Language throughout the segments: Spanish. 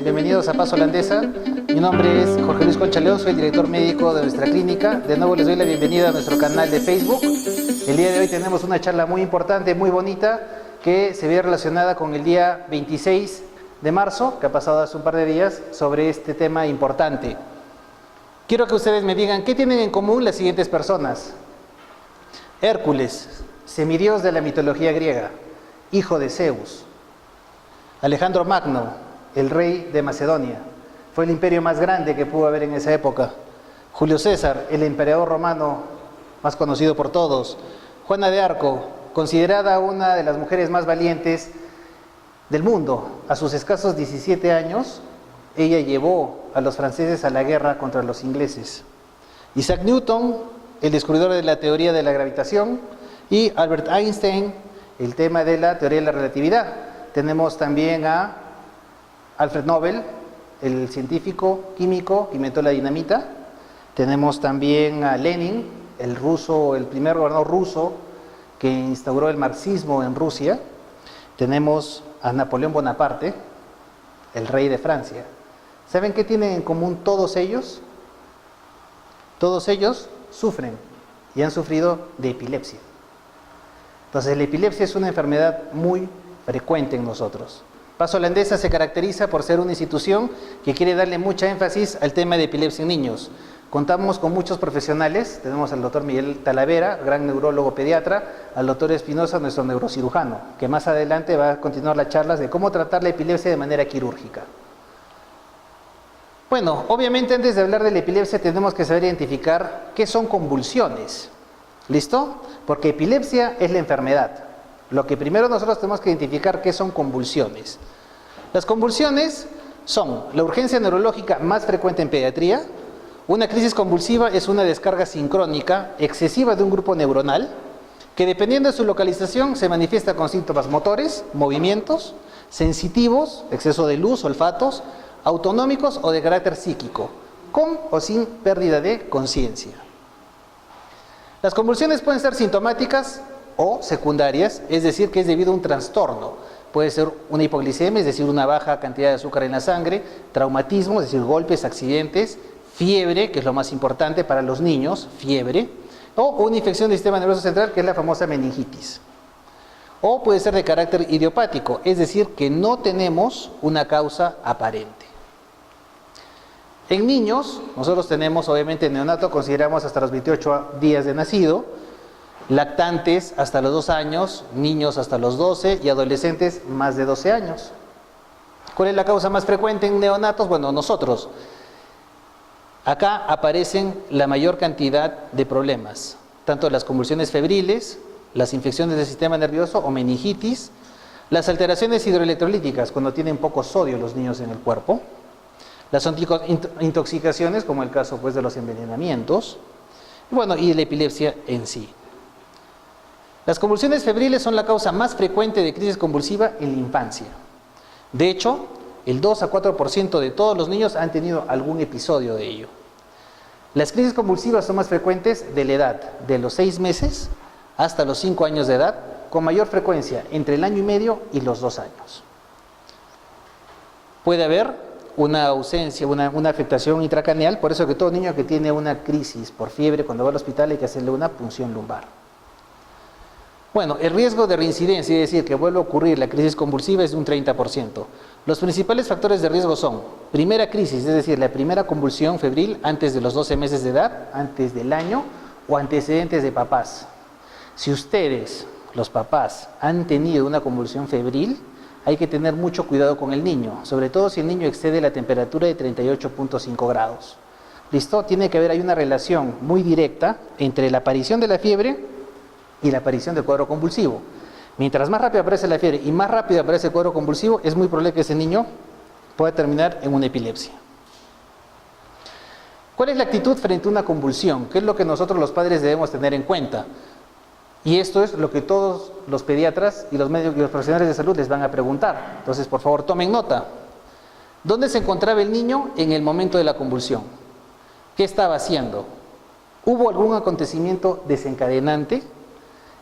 Bienvenidos a Paz Holandesa. Mi nombre es Jorge Luis Concha León, soy el director médico de nuestra clínica. De nuevo les doy la bienvenida a nuestro canal de Facebook. El día de hoy tenemos una charla muy importante, muy bonita, que se ve relacionada con el día 26 de marzo, que ha pasado hace un par de días, sobre este tema importante. Quiero que ustedes me digan, ¿qué tienen en común las siguientes personas? Hércules, semidios de la mitología griega, hijo de Zeus. Alejandro Magno, el rey de Macedonia, fue el imperio más grande que pudo haber en esa época. Julio César, el emperador romano más conocido por todos. Juana de Arco, considerada una de las mujeres más valientes del mundo. A sus escasos 17 años, ella llevó a los franceses a la guerra contra los ingleses. Isaac Newton, el descubridor de la teoría de la gravitación, y Albert Einstein, el tema de la teoría de la relatividad. Tenemos también a Alfred Nobel, el científico químico que inventó la dinamita. Tenemos también a Lenin, el ruso, el primer gobernador ruso que instauró el marxismo en Rusia. Tenemos a Napoleón Bonaparte, el rey de Francia. ¿Saben qué tienen en común todos ellos? Todos ellos sufren y han sufrido de epilepsia. Entonces, la epilepsia es una enfermedad muy frecuente en nosotros. Paz Holandesa se caracteriza por ser una institución que quiere darle mucha énfasis al tema de epilepsia en niños. Contamos con muchos profesionales. Tenemos al doctor Miguel Talavera, gran neurólogo pediatra, al doctor Espinosa, nuestro neurocirujano, que más adelante va a continuar las charlas de cómo tratar la epilepsia de manera quirúrgica. Bueno, obviamente antes de hablar de la epilepsia tenemos que saber identificar qué son convulsiones. ¿Listo? Porque epilepsia es la enfermedad. Lo que primero nosotros tenemos que identificar qué son convulsiones. Las convulsiones son la urgencia neurológica más frecuente en pediatría. Una crisis convulsiva es una descarga sincrónica excesiva de un grupo neuronal que, dependiendo de su localización, se manifiesta con síntomas motores, movimientos, sensitivos, exceso de luz, olfatos, autonómicos o de carácter psíquico, con o sin pérdida de conciencia. Las convulsiones pueden ser sintomáticas o secundarias, es decir, que es debido a un trastorno. Puede ser una hipoglicemia, es decir, una baja cantidad de azúcar en la sangre, traumatismo, es decir, golpes, accidentes, fiebre, que es lo más importante para los niños, fiebre, o una infección del sistema nervioso central, que es la famosa meningitis. O puede ser de carácter idiopático, es decir, que no tenemos una causa aparente. En niños, nosotros tenemos, obviamente, neonato, consideramos hasta los 28 días de nacido, lactantes hasta los 2 años, niños hasta los 12 y adolescentes más de 12 años. ¿Cuál es la causa más frecuente en neonatos? Bueno, nosotros. Acá aparecen la mayor cantidad de problemas, tanto las convulsiones febriles, las infecciones del sistema nervioso o meningitis, las alteraciones hidroelectrolíticas cuando tienen poco sodio los niños en el cuerpo, las intoxicaciones como el caso pues de los envenenamientos, bueno, y la epilepsia en sí. Las convulsiones febriles son la causa más frecuente de crisis convulsiva en la infancia. De hecho, el 2 a 4% de todos los niños han tenido algún episodio de ello. Las crisis convulsivas son más frecuentes de la edad de los 6 meses hasta los 5 años de edad, con mayor frecuencia entre el año y medio y los 2 años. Puede haber una ausencia, una afectación intracraneal, por eso que todo niño que tiene una crisis por fiebre, cuando va al hospital hay que hacerle una punción lumbar. Bueno, el riesgo de reincidencia, es decir, que vuelva a ocurrir la crisis convulsiva, es de un 30%. Los principales factores de riesgo son primera crisis, es decir, la primera convulsión febril antes de los 12 meses de edad, antes del año, o antecedentes de papás. Si ustedes, los papás, han tenido una convulsión febril, hay que tener mucho cuidado con el niño, sobre todo si el niño excede la temperatura de 38.5 grados. ¿Listo? Tiene que haber, hay una relación muy directa entre la aparición de la fiebre y la aparición del cuadro convulsivo. Mientras más rápido aparece la fiebre y más rápido aparece el cuadro convulsivo, es muy probable que ese niño pueda terminar en una epilepsia. ¿Cuál es la actitud frente a una convulsión? ¿Qué es lo que nosotros los padres debemos tener en cuenta? Y esto es lo que todos los pediatras y los médicos y los profesionales de salud les van a preguntar. Entonces, por favor, tomen nota. ¿Dónde se encontraba el niño en el momento de la convulsión? ¿Qué estaba haciendo? ¿Hubo algún acontecimiento desencadenante?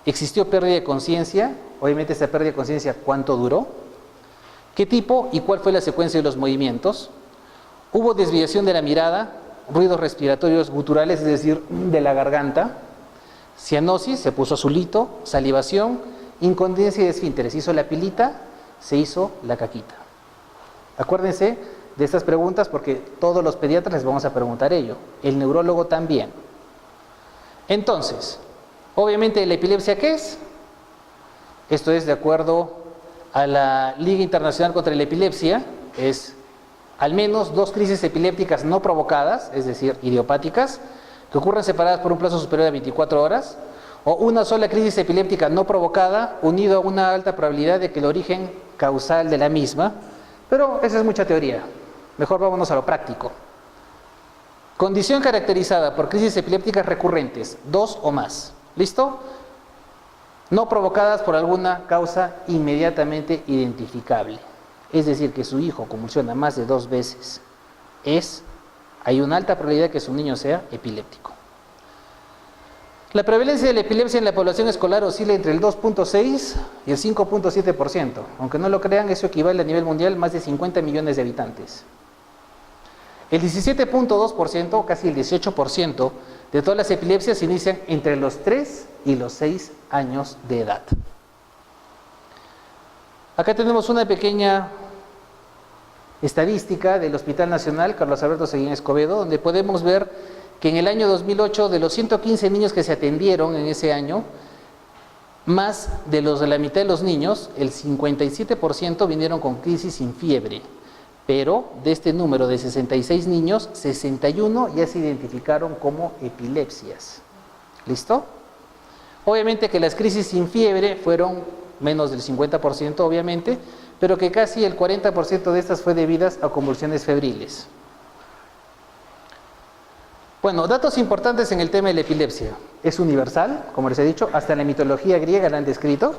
¿Existió pérdida de conciencia? Obviamente esa pérdida de conciencia, ¿cuánto duró? ¿Qué tipo y cuál fue la secuencia de los movimientos? ¿Hubo desviación de la mirada? ¿Ruidos respiratorios guturales, es decir, de la garganta? Cianosis, se puso azulito. Salivación, incontinencia de esfínteres. Hizo la pilita, se hizo la caquita. Acuérdense de estas preguntas porque todos los pediatras les vamos a preguntar ello. El neurólogo también. Entonces, obviamente la epilepsia, ¿qué es? Esto es de acuerdo a la Liga Internacional contra la Epilepsia, es al menos 2 crisis epilépticas no provocadas, es decir, idiopáticas, que ocurren separadas por un plazo superior a 24 horas, o una sola crisis epiléptica no provocada, unido a una alta probabilidad de que el origen causal de la misma, pero esa es mucha teoría, mejor vámonos a lo práctico. Condición caracterizada por crisis epilépticas recurrentes, 2 o más, ¿listo? No provocadas por alguna causa inmediatamente identificable. Es decir, que su hijo convulsiona más de 2 veces. Hay una alta probabilidad de que su niño sea epiléptico. La prevalencia de la epilepsia en la población escolar oscila entre el 2.6 y el 5.7%. Aunque no lo crean, eso equivale a nivel mundial a más de 50 millones de habitantes. El 17.2%, casi el 18%, de todas las epilepsias se inician entre los 3 y los 6 años de edad. Acá tenemos una pequeña estadística del Hospital Nacional Carlos Alberto Seguín Escobedo, donde podemos ver que en el año 2008, de los 115 niños que se atendieron en ese año, más de la mitad de los niños, el 57% vinieron con crisis sin fiebre. Pero de este número de 66 niños, 61 ya se identificaron como epilepsias. ¿Listo? Obviamente que las crisis sin fiebre fueron menos del 50%, obviamente, pero que casi el 40% de estas fue debidas a convulsiones febriles. Bueno, datos importantes en el tema de la epilepsia. Es universal, como les he dicho, hasta en la mitología griega la han descrito.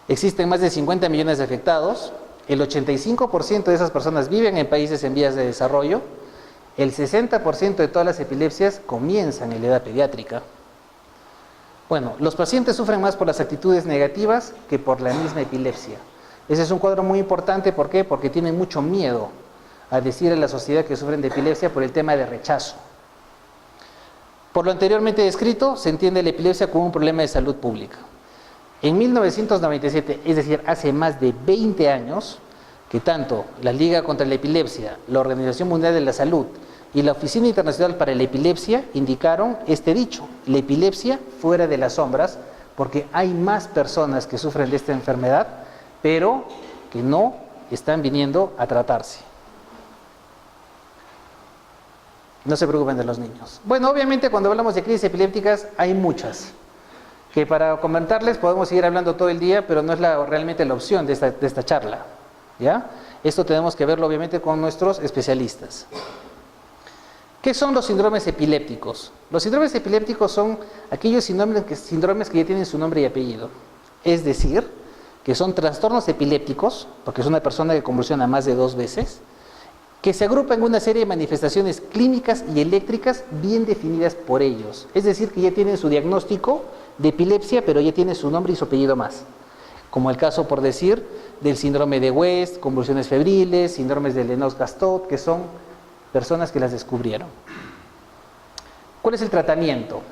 Existen más de 50 millones de afectados. El 85% de esas personas viven en países en vías de desarrollo. El 60% de todas las epilepsias comienzan en la edad pediátrica. Bueno, los pacientes sufren más por las actitudes negativas que por la misma epilepsia. Ese es un cuadro muy importante, ¿por qué? Porque tienen mucho miedo a decir a la sociedad que sufren de epilepsia por el tema de rechazo. Por lo anteriormente descrito, se entiende la epilepsia como un problema de salud pública. En 1997, es decir, hace más de 20 años, que tanto la Liga contra la Epilepsia, la Organización Mundial de la Salud y la Oficina Internacional para la Epilepsia indicaron este dicho: la epilepsia fuera de las sombras, porque hay más personas que sufren de esta enfermedad, pero que no están viniendo a tratarse. No se preocupen de los niños. Bueno, obviamente cuando hablamos de crisis epilépticas hay muchas, que para comentarles podemos seguir hablando todo el día, pero no es realmente la opción de esta charla, ¿ya? Esto tenemos que verlo obviamente con nuestros especialistas. ¿Qué son los síndromes epilépticos? Los síndromes epilépticos son aquellos síndromes que ya tienen su nombre y apellido. Es decir, que son trastornos epilépticos, porque es una persona que convulsiona más de 2 veces, que se agrupan en una serie de manifestaciones clínicas y eléctricas bien definidas por ellos. Es decir, que ya tienen su diagnóstico de epilepsia, pero ya tiene su nombre y su apellido más. Como el caso, por decir, del síndrome de West, convulsiones febriles, síndromes de Lennox-Gastaut, que son personas que las descubrieron. ¿Cuál es el tratamiento?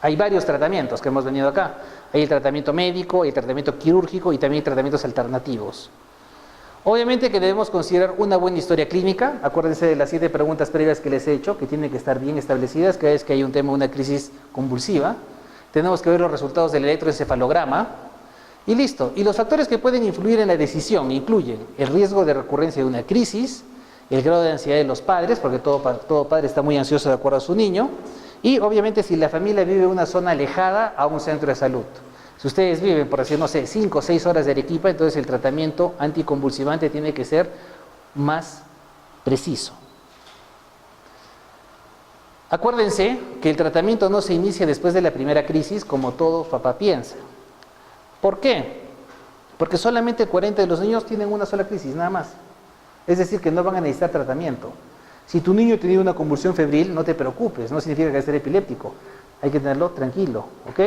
Hay varios tratamientos que hemos venido acá. Hay el tratamiento médico, hay el tratamiento quirúrgico y también hay tratamientos alternativos. Obviamente que debemos considerar una buena historia clínica. Acuérdense de las 7 preguntas previas que les he hecho, que tienen que estar bien establecidas cada vez que hay un tema, una crisis convulsiva. Tenemos que ver los resultados del electroencefalograma y listo. Y los factores que pueden influir en la decisión incluyen el riesgo de recurrencia de una crisis, el grado de ansiedad de los padres, porque todo padre está muy ansioso de acuerdo a su niño, y obviamente si la familia vive en una zona alejada a un centro de salud. Si ustedes viven, por decir, no sé, 5 o 6 horas de Arequipa, entonces el tratamiento anticonvulsivante tiene que ser más preciso. Acuérdense que el tratamiento no se inicia después de la primera crisis, como todo papá piensa. ¿Por qué? Porque solamente 40 de los niños tienen una sola crisis, nada más. Es decir, que no van a necesitar tratamiento. Si tu niño tiene una convulsión febril, no te preocupes, no significa que va a ser epiléptico. Hay que tenerlo tranquilo, ¿ok?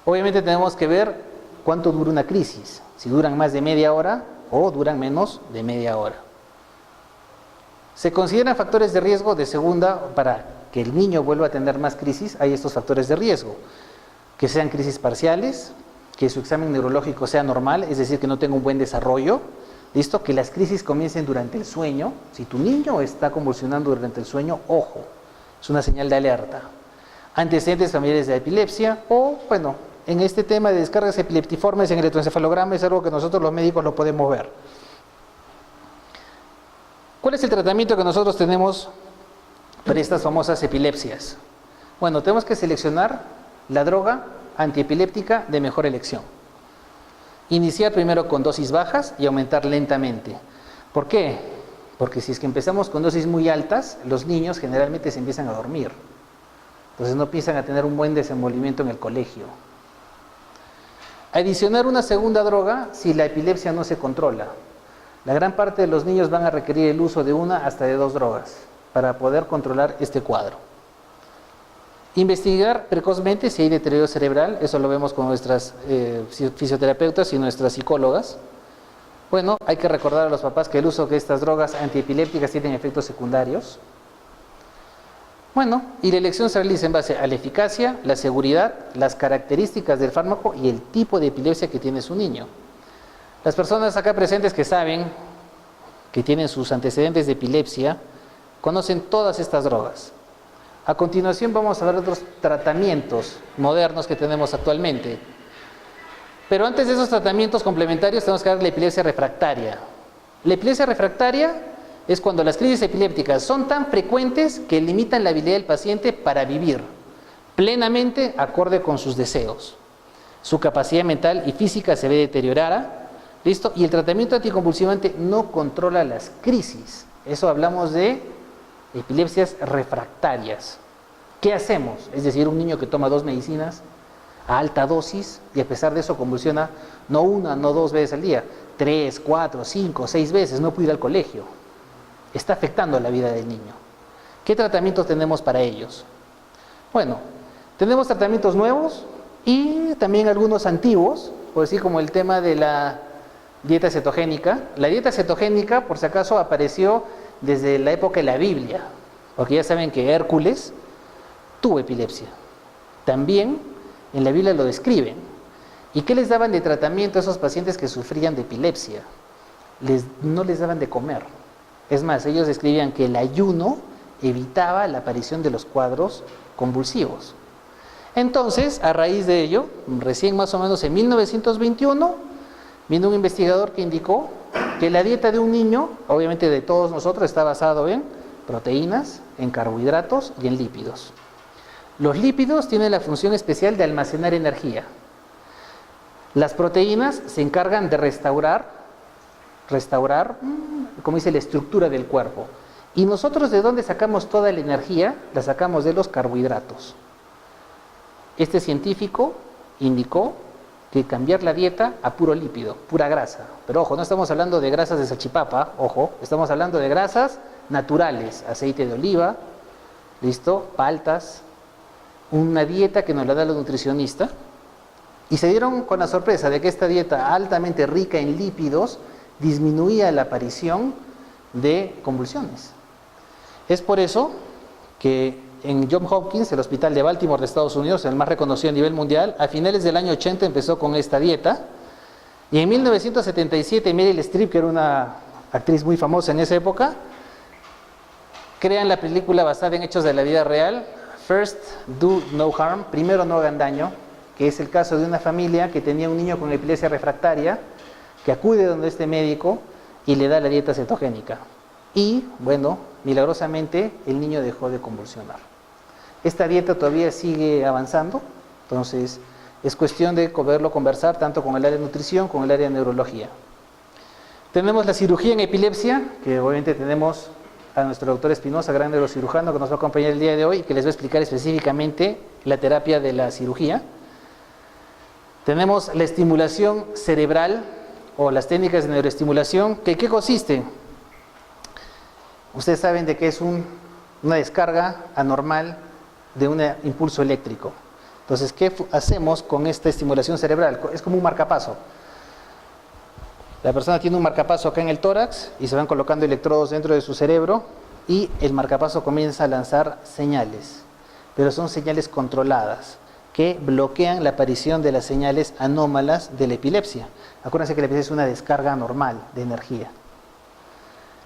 Obviamente tenemos que ver cuánto dura una crisis, si duran más de media hora o duran menos de media hora. Se consideran factores de riesgo de segunda para que el niño vuelva a tener más crisis. Hay estos factores de riesgo, que sean crisis parciales, que su examen neurológico sea normal, es decir, que no tenga un buen desarrollo, ¿listo? Que las crisis comiencen durante el sueño. Si tu niño está convulsionando durante el sueño, ojo, es una señal de alerta. Antecedentes familiares de epilepsia o, bueno, en este tema de descargas epileptiformes en electroencefalograma es algo que nosotros los médicos lo podemos ver. ¿Cuál es el tratamiento que nosotros tenemos para estas famosas epilepsias? Bueno, tenemos que seleccionar la droga antiepiléptica de mejor elección. Iniciar primero con dosis bajas y aumentar lentamente. ¿Por qué? Porque si es que empezamos con dosis muy altas, los niños generalmente se empiezan a dormir. Entonces no empiezan a tener un buen desenvolvimiento en el colegio. Adicionar una segunda droga si la epilepsia no se controla. La gran parte de los niños van a requerir el uso de una hasta de 2 drogas para poder controlar este cuadro. Investigar precozmente si hay deterioro cerebral, eso lo vemos con nuestras fisioterapeutas y nuestras psicólogas. Bueno, hay que recordar a los papás que el uso de estas drogas antiepilépticas tienen efectos secundarios. Bueno, y la elección se realiza en base a la eficacia, la seguridad, las características del fármaco y el tipo de epilepsia que tiene su niño. Las personas acá presentes que saben que tienen sus antecedentes de epilepsia, conocen todas estas drogas. A continuación vamos a ver otros tratamientos modernos que tenemos actualmente. Pero antes de esos tratamientos complementarios tenemos que ver la epilepsia refractaria. La epilepsia refractaria es cuando las crisis epilépticas son tan frecuentes que limitan la habilidad del paciente para vivir plenamente acorde con sus deseos. Su capacidad mental y física se ve deteriorada. ¿Listo? Y el tratamiento anticonvulsivante no controla las crisis. Eso hablamos de epilepsias refractarias. ¿Qué hacemos? Es decir, un niño que toma 2 medicinas a alta dosis y a pesar de eso convulsiona no 1, no 2 veces al día, 3, 4, 5, 6 veces, no puede ir al colegio. Está afectando la vida del niño. ¿Qué tratamientos tenemos para ellos? Bueno, tenemos tratamientos nuevos y también algunos antiguos, por decir como el tema de la dieta cetogénica. La dieta cetogénica, por si acaso, apareció desde la época de la Biblia, porque ya saben que Hércules tuvo epilepsia. También en la Biblia lo describen. ¿Y qué les daban de tratamiento a esos pacientes que sufrían de epilepsia? No les daban de comer. Es más, ellos describían que el ayuno evitaba la aparición de los cuadros convulsivos. Entonces, a raíz de ello, recién más o menos en 1921, vino un investigador que indicó que la dieta de un niño, obviamente de todos nosotros, está basado en proteínas, en carbohidratos y en lípidos. Los lípidos tienen la función especial de almacenar energía. Las proteínas se encargan de restaurar, como dice, la estructura del cuerpo. ¿Y nosotros de dónde sacamos toda la energía? La sacamos de los carbohidratos. Este científico indicó que cambiar la dieta a puro lípido, pura grasa. Pero ojo, no estamos hablando de grasas de salchipapa, ojo, estamos hablando de grasas naturales, aceite de oliva, ¿listo? Paltas, una dieta que nos la da la nutricionista. Y se dieron con la sorpresa de que esta dieta altamente rica en lípidos disminuía la aparición de convulsiones. Es por eso que en Johns Hopkins, el hospital de Baltimore de Estados Unidos, el más reconocido a nivel mundial, a finales del año 80 empezó con esta dieta. Y en 1977 Meryl Streep, que era una actriz muy famosa en esa época, crean la película basada en hechos de la vida real, First Do No Harm, primero no hagan daño, que es el caso de una familia que tenía un niño con epilepsia refractaria, que acude donde este médico y le da la dieta cetogénica. Y, bueno, milagrosamente el niño dejó de convulsionar. Esta dieta todavía sigue avanzando, entonces es cuestión de poderlo conversar tanto con el área de nutrición como el área de neurología. Tenemos la cirugía en epilepsia, que obviamente tenemos a nuestro doctor Espinosa, gran neurocirujano, que nos va a acompañar el día de hoy y que les va a explicar específicamente la terapia de la cirugía. Tenemos la estimulación cerebral o las técnicas de neuroestimulación, que ¿qué consiste? Ustedes saben de que es una descarga anormal de un impulso eléctrico. Entonces, ¿qué hacemos con esta estimulación cerebral? Es como un marcapaso. La persona tiene un marcapaso acá en el tórax y se van colocando electrodos dentro de su cerebro y el marcapaso comienza a lanzar señales, pero son señales controladas que bloquean la aparición de las señales anómalas de la epilepsia. Acuérdense que la epilepsia es una descarga normal de energía.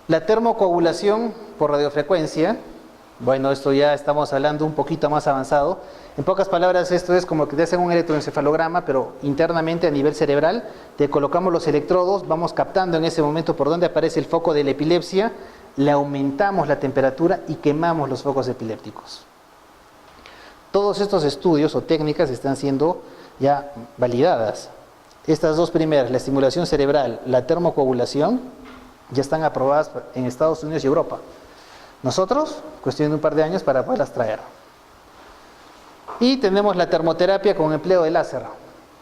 La termocoagulación por radiofrecuencia, bueno, esto ya estamos hablando un poquito más avanzado. En pocas palabras, esto es como que te hacen un electroencefalograma, pero internamente a nivel cerebral, te colocamos los electrodos, vamos captando en ese momento por dónde aparece el foco de la epilepsia, le aumentamos la temperatura y quemamos los focos epilépticos. Todos estos estudios o técnicas están siendo ya validadas. Estas dos primeras, la estimulación cerebral, la termocoagulación, ya están aprobadas en Estados Unidos y Europa. Nosotros, cuestión de un par de años para poderlas traer. Y tenemos la termoterapia con empleo de láser.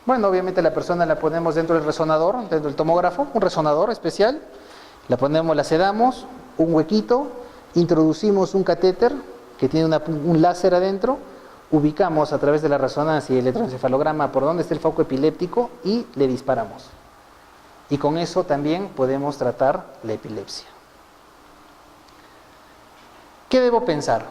Bueno, obviamente la persona la ponemos dentro del resonador, dentro del tomógrafo, un resonador especial. La ponemos, la sedamos, un huequito, introducimos un catéter que tiene un láser adentro, ubicamos a través de la resonancia y el electroencefalograma por dónde está el foco epiléptico y le disparamos. Y con eso también podemos tratar la epilepsia. ¿Qué debo pensar?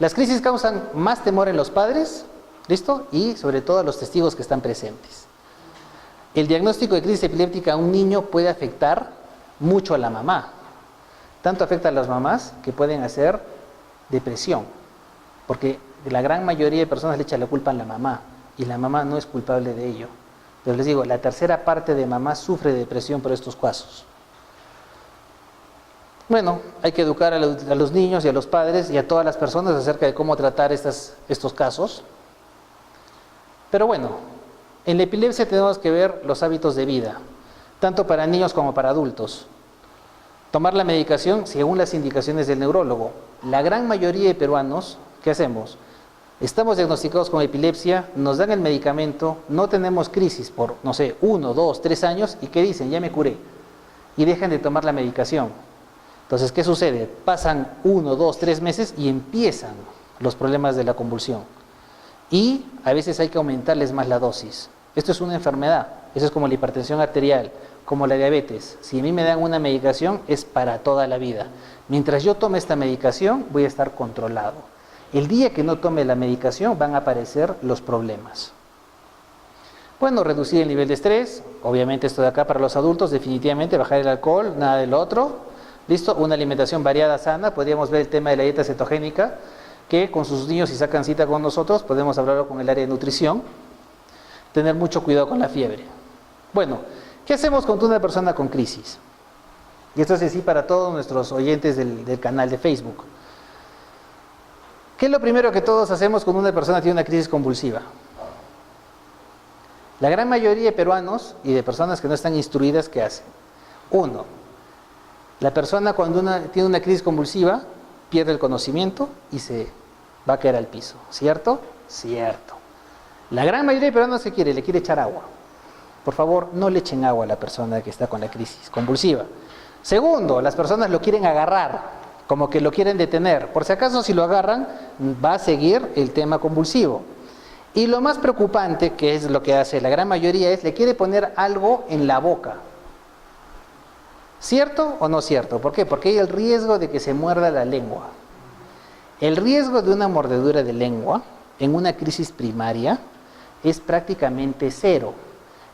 Las crisis causan más temor en los padres, ¿listo? Y sobre todo a los testigos que están presentes. El diagnóstico de crisis epiléptica a un niño puede afectar mucho a la mamá. Tanto afecta a las mamás que pueden hacer depresión, porque la gran mayoría de personas le echan la culpa a la mamá y la mamá no es culpable de ello. Pero les digo, la tercera parte de mamás sufre de depresión por estos casos. Bueno, hay que educar a los niños y a los padres y a todas las personas acerca de cómo tratar estos casos. Pero bueno, en la epilepsia tenemos que ver los hábitos de vida, tanto para niños como para adultos. Tomar la medicación según las indicaciones del neurólogo. La gran mayoría de peruanos, ¿qué hacemos? Estamos diagnosticados con epilepsia, nos dan el medicamento, no tenemos crisis por, no sé, 1, 2, 3 años y ¿qué dicen? Ya me curé. Y dejan de tomar la medicación. Entonces, ¿qué sucede? Pasan 1, 2, 3 meses y empiezan los problemas de la convulsión. Y a veces hay que aumentarles más la dosis. Esto es una enfermedad. Eso es como la hipertensión arterial, como la diabetes. Si a mí me dan una medicación, es para toda la vida. Mientras yo tome esta medicación, voy a estar controlado. El día que no tome la medicación, van a aparecer los problemas. Bueno, reducir el nivel de estrés. Obviamente esto de acá para los adultos, definitivamente bajar el alcohol, nada del otro. ¿Listo? Una alimentación variada, sana. Podríamos ver el tema de la dieta cetogénica, que con sus niños, si sacan cita con nosotros, podemos hablarlo con el área de nutrición. Tener mucho cuidado con la fiebre. Bueno, ¿qué hacemos con una persona con crisis? Y esto es así para todos nuestros oyentes del canal de Facebook. ¿Qué es lo primero que todos hacemos cuando una persona tiene una crisis convulsiva? La gran mayoría de peruanos y de personas que no están instruidas, ¿qué hacen? 1. La persona cuando tiene una crisis convulsiva pierde el conocimiento y se va a caer al piso. ¿Cierto? Cierto. La gran mayoría de peruanos, ¿qué quiere? Le quiere echar agua. Por favor, no le echen agua a la persona que está con la crisis convulsiva. 2, las personas lo quieren agarrar, como que lo quieren detener. Por si acaso, si lo agarran, va a seguir el tema convulsivo. Y lo más preocupante, que es lo que hace la gran mayoría, es le quiere poner algo en la boca. ¿Cierto o no cierto? ¿Por qué? Porque hay el riesgo de que se muerda la lengua. El riesgo de una mordedura de lengua en una crisis primaria es prácticamente 0.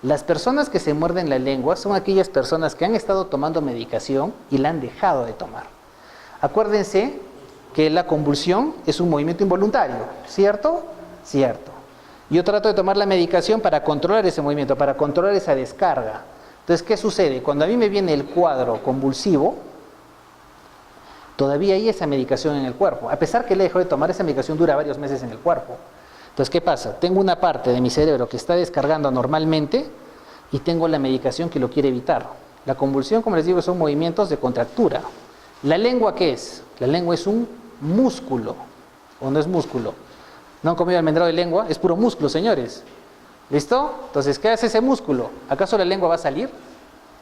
Las personas que se muerden la lengua son aquellas personas que han estado tomando medicación y la han dejado de tomar. Acuérdense que la convulsión es un movimiento involuntario, ¿cierto? Cierto. Yo trato de tomar la medicación para controlar ese movimiento, para controlar esa descarga. Entonces, ¿qué sucede? Cuando a mí me viene el cuadro convulsivo, todavía hay esa medicación en el cuerpo. A pesar que le dejo de tomar, esa medicación dura varios meses en el cuerpo. Entonces, ¿qué pasa? Tengo una parte de mi cerebro que está descargando normalmente y tengo la medicación que lo quiere evitar. La convulsión, como les digo, son movimientos de contractura. ¿La lengua qué es? La lengua es un músculo, ¿o no es músculo? ¿No han comido almendrado de lengua? Es puro músculo, señores. ¿Listo? Entonces, ¿qué hace ese músculo? ¿Acaso la lengua va a salir?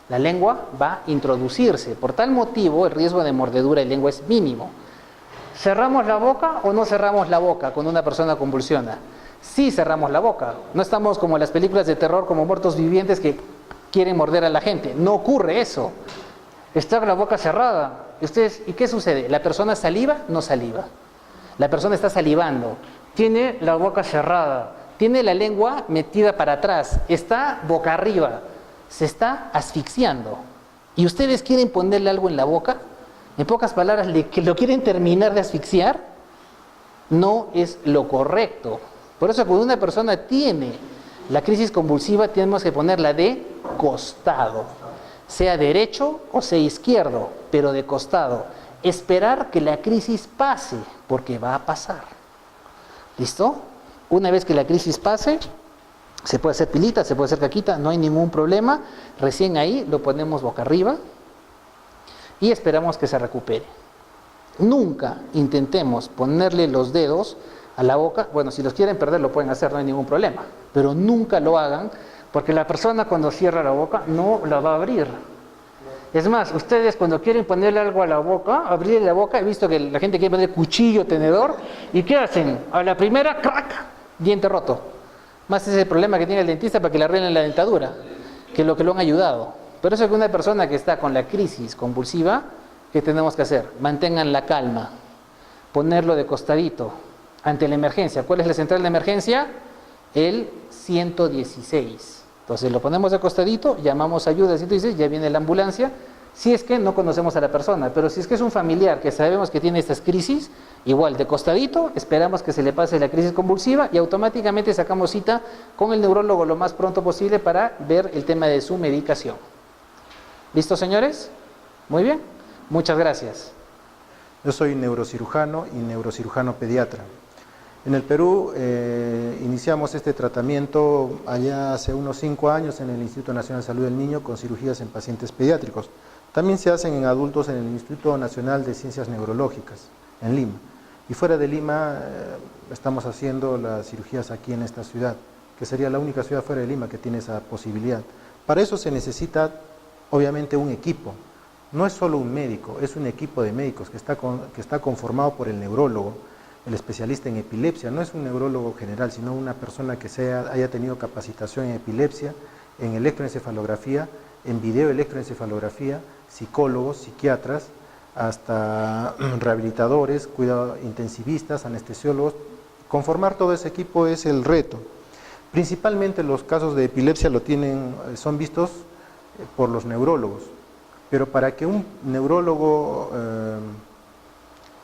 La lengua va a introducirse. Por tal motivo, el riesgo de mordedura de lengua es mínimo. ¿Cerramos la boca o no cerramos la boca cuando una persona convulsiona? Sí cerramos la boca. No estamos como en las películas de terror, como muertos vivientes que quieren morder a la gente. No ocurre eso. Está con la boca cerrada. ¿Y qué sucede? ¿La persona saliva? No saliva. La persona está salivando. Tiene la boca cerrada. Tiene la lengua metida para atrás. Está boca arriba. Se está asfixiando. ¿Y ustedes quieren ponerle algo en la boca? En pocas palabras, ¿que lo quieren terminar de asfixiar? No es lo correcto. Por eso cuando una persona tiene la crisis convulsiva, tenemos que ponerla de costado. Sea derecho o sea izquierdo, pero de costado. Esperar que la crisis pase, porque va a pasar. ¿Listo? Una vez que la crisis pase, se puede hacer pilita, se puede hacer caquita, no hay ningún problema. Recién ahí lo ponemos boca arriba y esperamos que se recupere. Nunca intentemos ponerle los dedos a la boca. Bueno, si los quieren perder lo pueden hacer, no hay ningún problema. Pero nunca lo hagan, porque la persona cuando cierra la boca no la va a abrir. Es más, ustedes cuando quieren ponerle algo a la boca, abrirle la boca, he visto que la gente quiere poner cuchillo, tenedor, ¿y qué hacen? A la primera, ¡crack!, diente roto. Más ese es el problema que tiene el dentista para que le arreglen la dentadura, que lo que lo han ayudado. Por eso es que una persona que está con la crisis convulsiva, ¿qué tenemos que hacer? Mantengan la calma, ponerlo de costadito ante la emergencia. ¿Cuál es la central de emergencia? El 116. Entonces lo ponemos de costadito, llamamos ayuda al 116, ya viene la ambulancia. Si es que no conocemos a la persona, pero si es que es un familiar que sabemos que tiene estas crisis, igual de costadito, esperamos que se le pase la crisis convulsiva y automáticamente sacamos cita con el neurólogo lo más pronto posible para ver el tema de su medicación. ¿Listo, señores? Muy bien, muchas gracias. Yo soy neurocirujano y neurocirujano pediatra. En el Perú iniciamos este tratamiento allá hace unos 5 años en el Instituto Nacional de Salud del Niño con cirugías en pacientes pediátricos. También se hacen en adultos en el Instituto Nacional de Ciencias Neurológicas, en Lima. Y fuera de Lima estamos haciendo las cirugías aquí en esta ciudad, que sería la única ciudad fuera de Lima que tiene esa posibilidad. Para eso se necesita, obviamente, un equipo. No es solo un médico, es un equipo de médicos que está conformado por el neurólogo, el especialista en epilepsia. No es un neurólogo general, sino una persona que haya tenido capacitación en epilepsia, en electroencefalografía, en videoelectroencefalografía, psicólogos, psiquiatras, hasta rehabilitadores, intensivistas, anestesiólogos. Conformar todo ese equipo es el reto. Principalmente los casos de epilepsia son vistos por los neurólogos, pero para que un neurólogo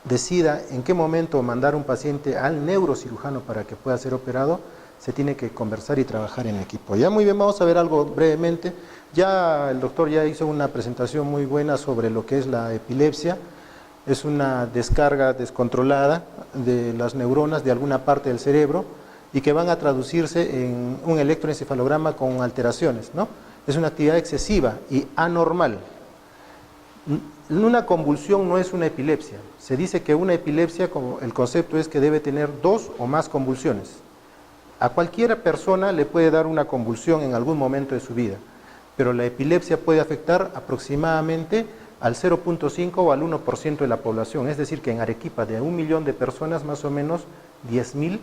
decida en qué momento mandar un paciente al neurocirujano para que pueda ser operado, se tiene que conversar y trabajar en equipo. Ya muy bien, vamos a ver algo brevemente. Ya el doctor ya hizo una presentación muy buena sobre lo que es la epilepsia. Es una descarga descontrolada de las neuronas de alguna parte del cerebro y que van a traducirse en un electroencefalograma con alteraciones, ¿no? Es una actividad excesiva y anormal. Una convulsión no es una epilepsia. Se dice que una epilepsia, el concepto es que debe tener 2 o más convulsiones. A cualquier persona le puede dar una convulsión en algún momento de su vida, pero la epilepsia puede afectar aproximadamente al 0.5 o al 1% de la población. Es decir, que en Arequipa, de 1 millón de personas, más o menos 10.000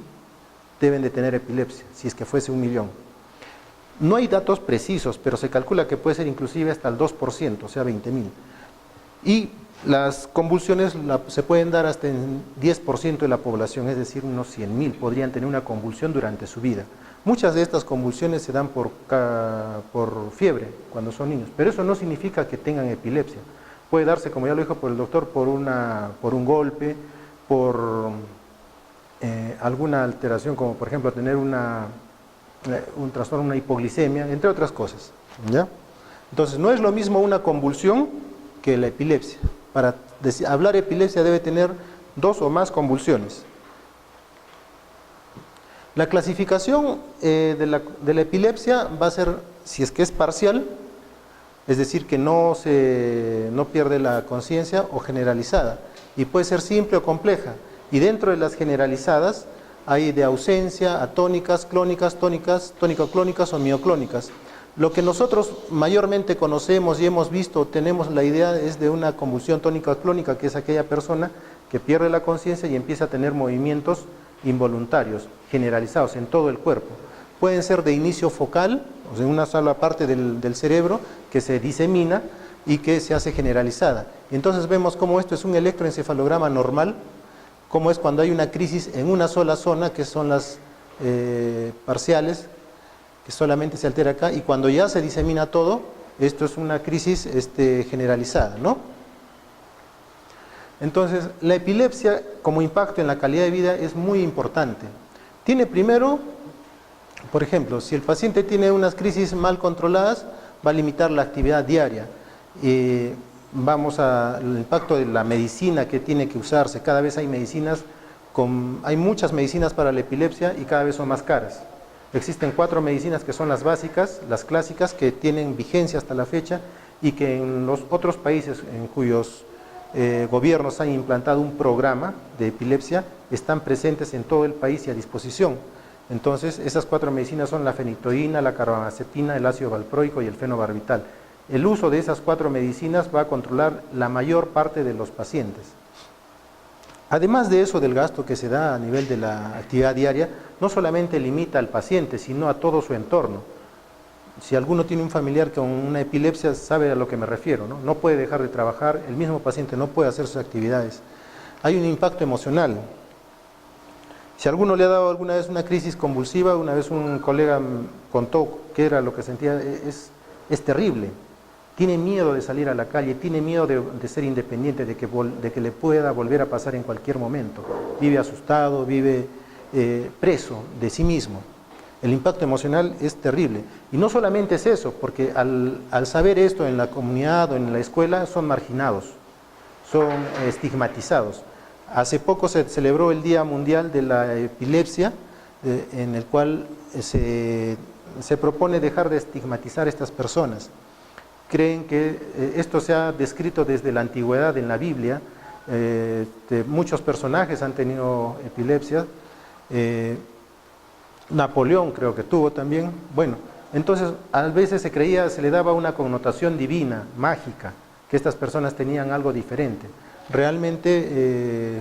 deben de tener epilepsia, si es que fuese 1 millón. No hay datos precisos, pero se calcula que puede ser inclusive hasta el 2%, o sea, 20.000. Y las convulsiones se pueden dar hasta en 10% de la población, es decir, unos 100.000 podrían tener una convulsión durante su vida. Muchas de estas convulsiones se dan por fiebre cuando son niños, pero eso no significa que tengan epilepsia. Puede darse, como ya lo dijo por el doctor, por un golpe, por alguna alteración, como por ejemplo tener un trastorno, una hipoglicemia, entre otras cosas, ¿ya? Entonces, no es lo mismo una convulsión que la epilepsia. Para hablar de epilepsia debe tener 2 o más convulsiones. La clasificación de la epilepsia va a ser, si es que es parcial, es decir, que no pierde la conciencia, o generalizada, y puede ser simple o compleja. Y dentro de las generalizadas hay de ausencia, atónicas, clónicas, tónicas, tónico-clónicas o mioclónicas. Lo que nosotros mayormente conocemos y hemos visto, tenemos la idea, es de una convulsión tónica clónica, que es aquella persona que pierde la conciencia y empieza a tener movimientos involuntarios, generalizados en todo el cuerpo. Pueden ser de inicio focal, o sea, en una sola parte del cerebro que se disemina y que se hace generalizada. Y entonces vemos cómo esto es un electroencefalograma normal, cómo es cuando hay una crisis en una sola zona, que son las parciales, que solamente se altera acá, y cuando ya se disemina todo, esto es una crisis generalizada, ¿no? Entonces, la epilepsia como impacto en la calidad de vida es muy importante. Tiene primero, por ejemplo, si el paciente tiene unas crisis mal controladas, va a limitar la actividad diaria. Vamos al impacto de la medicina que tiene que usarse. Cada vez hay medicinas, hay muchas medicinas para la epilepsia y cada vez son más caras. Existen 4 medicinas que son las básicas, las clásicas, que tienen vigencia hasta la fecha y que en los otros países en cuyos gobiernos han implantado un programa de epilepsia, están presentes en todo el país y a disposición. Entonces, esas 4 medicinas son la fenitoína, la carbamazepina, el ácido valproico y el fenobarbital. El uso de esas 4 medicinas va a controlar la mayor parte de los pacientes. Además de eso, del gasto que se da a nivel de la actividad diaria, no solamente limita al paciente, sino a todo su entorno. Si alguno tiene un familiar con una epilepsia, sabe a lo que me refiero, ¿no? No puede dejar de trabajar, el mismo paciente no puede hacer sus actividades. Hay un impacto emocional. Si a alguno le ha dado alguna vez una crisis convulsiva, una vez un colega contó qué era lo que sentía, es terrible. Tiene miedo de salir a la calle, tiene miedo de ser independiente, de que le pueda volver a pasar en cualquier momento. Vive asustado, vive preso de sí mismo. El impacto emocional es terrible. Y no solamente es eso, porque al saber esto en la comunidad o en la escuela son marginados, son estigmatizados. Hace poco se celebró el Día Mundial de la Epilepsia, en el cual se propone dejar de estigmatizar a estas personas. Creen que esto se ha descrito desde la antigüedad en la Biblia, muchos personajes han tenido epilepsia, Napoleón creo que tuvo también. Bueno, entonces a veces se le daba una connotación divina, mágica, que estas personas tenían algo diferente. Realmente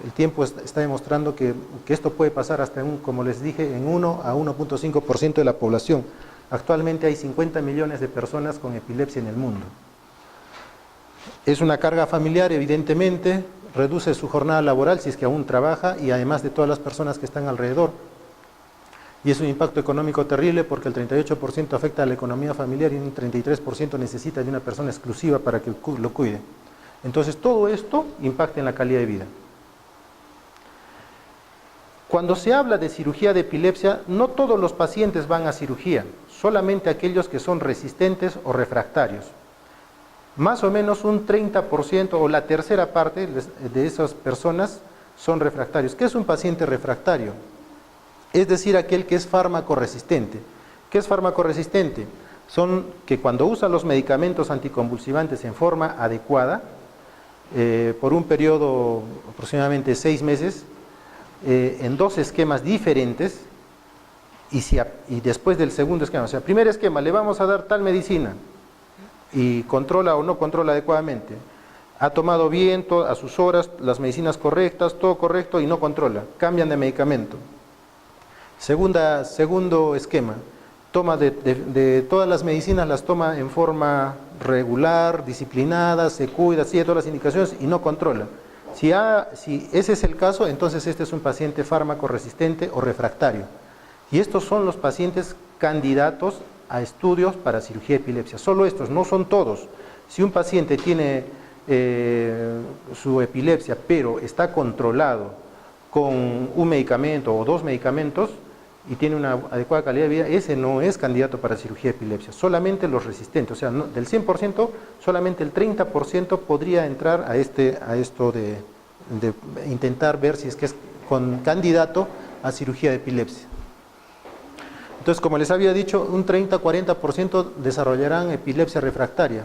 el tiempo está demostrando que esto puede pasar hasta, como les dije, en 1 a 1.5% de la población. Actualmente hay 50 millones de personas con epilepsia en el mundo. Es una carga familiar, evidentemente, reduce su jornada laboral si es que aún trabaja, y además de todas las personas que están alrededor. Y es un impacto económico terrible porque el 38% afecta a la economía familiar y un 33% necesita de una persona exclusiva para que lo cuide. Entonces todo esto impacta en la calidad de vida. Cuando se habla de cirugía de epilepsia, no todos los pacientes van a cirugía, solamente aquellos que son resistentes o refractarios. Más o menos un 30% o la tercera parte de esas personas son refractarios. ¿Qué es un paciente refractario? Es decir, aquel que es fármaco resistente. ¿Qué es fármaco resistente? Son que cuando usan los medicamentos anticonvulsivantes en forma adecuada, por un periodo aproximadamente 6 meses, en 2 esquemas diferentes, y después del segundo esquema, o sea, primer esquema, le vamos a dar tal medicina, y controla o no controla adecuadamente, ha tomado bien a sus horas, las medicinas correctas, todo correcto, y no controla, cambian de medicamento. Segundo esquema, toma de todas las medicinas, las toma en forma regular, disciplinada, se cuida, sigue todas las indicaciones y no controla. Si ese es el caso, entonces este es un paciente fármaco resistente o refractario. Y estos son los pacientes candidatos a estudios para cirugía de epilepsia. Solo estos, no son todos. Si un paciente tiene su epilepsia, pero está controlado con un medicamento o 2 medicamentos y tiene una adecuada calidad de vida, ese no es candidato para cirugía de epilepsia. Solamente los resistentes, o sea, del 100%, solamente el 30% podría entrar a esto de intentar ver si es que es candidato a cirugía de epilepsia. Entonces, como les había dicho, un 30-40% desarrollarán epilepsia refractaria.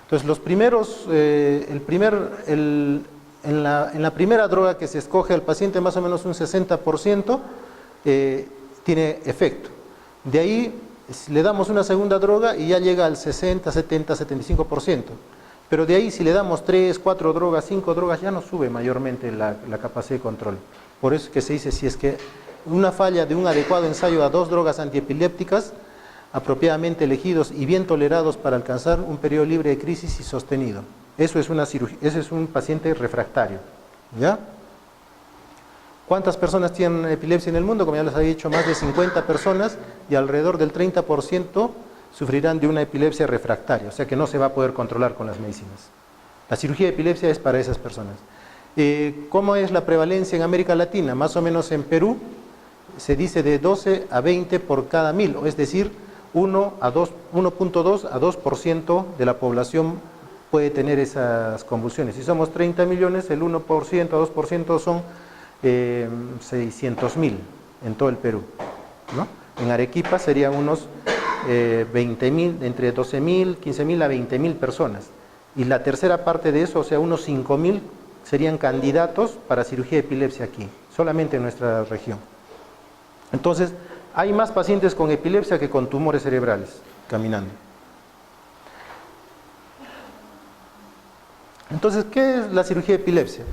Entonces, los primeros, en la primera droga que se escoge al paciente, más o menos un 60% tiene efecto. De ahí le damos una segunda droga y ya llega al 60, 70, 75%. Pero de ahí si le damos 3, 4 drogas, 5 drogas, ya no sube mayormente la capacidad de control. Por eso es que se dice, si es que una falla de un adecuado ensayo a 2 drogas antiepilépticas, apropiadamente elegidos y bien tolerados para alcanzar un periodo libre de crisis y sostenido. Eso es una cirugía, ese es un paciente refractario. ¿Ya? ¿Cuántas personas tienen epilepsia en el mundo? Como ya les había dicho, más de 50 personas y alrededor del 30% sufrirán de una epilepsia refractaria, o sea que no se va a poder controlar con las medicinas. La cirugía de epilepsia es para esas personas. ¿Cómo es la prevalencia en América Latina? Más o menos en Perú se dice de 12 a 20 por cada 1000, es decir, 1.2 a 2% de la población puede tener esas convulsiones. Si somos 30 millones, el 1% a 2% son 600.000 en todo el Perú, ¿no? En Arequipa serían unos 20.000, entre 12.000, 15.000 a 20.000 personas. Y la tercera parte de eso, o sea, unos 5.000 serían candidatos para cirugía de epilepsia aquí, solamente en nuestra región. Entonces, hay más pacientes con epilepsia que con tumores cerebrales caminando. Entonces, ¿qué es la cirugía de epilepsia?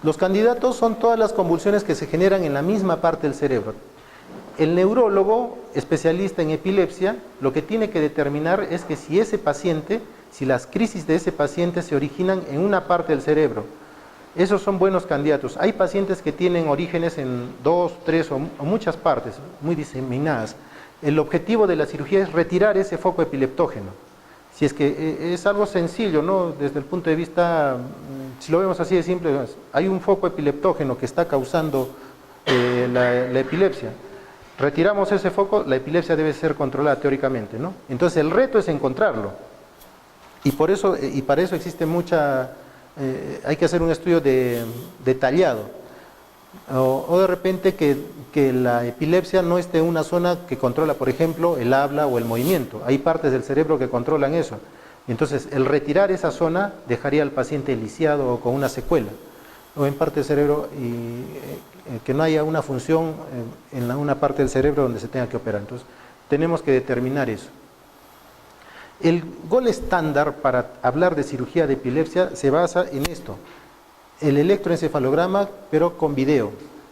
Los candidatos son todas las convulsiones que se generan en la misma parte del cerebro. El neurólogo, especialista en epilepsia, lo que tiene que determinar es que si ese paciente, si las crisis de ese paciente se originan en una parte del cerebro, esos son buenos candidatos. Hay pacientes que tienen orígenes en 2, 3 o muchas partes, muy diseminadas. El objetivo de la cirugía es retirar ese foco epileptógeno. Si es que es algo sencillo, ¿no? Desde el punto de vista, si lo vemos así de simple, hay un foco epileptógeno que está causando la epilepsia. Retiramos ese foco, la epilepsia debe ser controlada teóricamente, ¿no? Entonces el reto es encontrarlo. Y para eso existe hay que hacer un estudio detallado. O de repente que la epilepsia no esté en una zona que controla, por ejemplo, el habla o el movimiento. Hay partes del cerebro que controlan eso. Entonces, el retirar esa zona dejaría al paciente lisiado o con una secuela. O en parte del cerebro que no haya una función en una parte del cerebro donde se tenga que operar. Entonces, tenemos que determinar eso. El gold estándar para hablar de cirugía de epilepsia se basa en esto. El electroencefalograma, pero con video.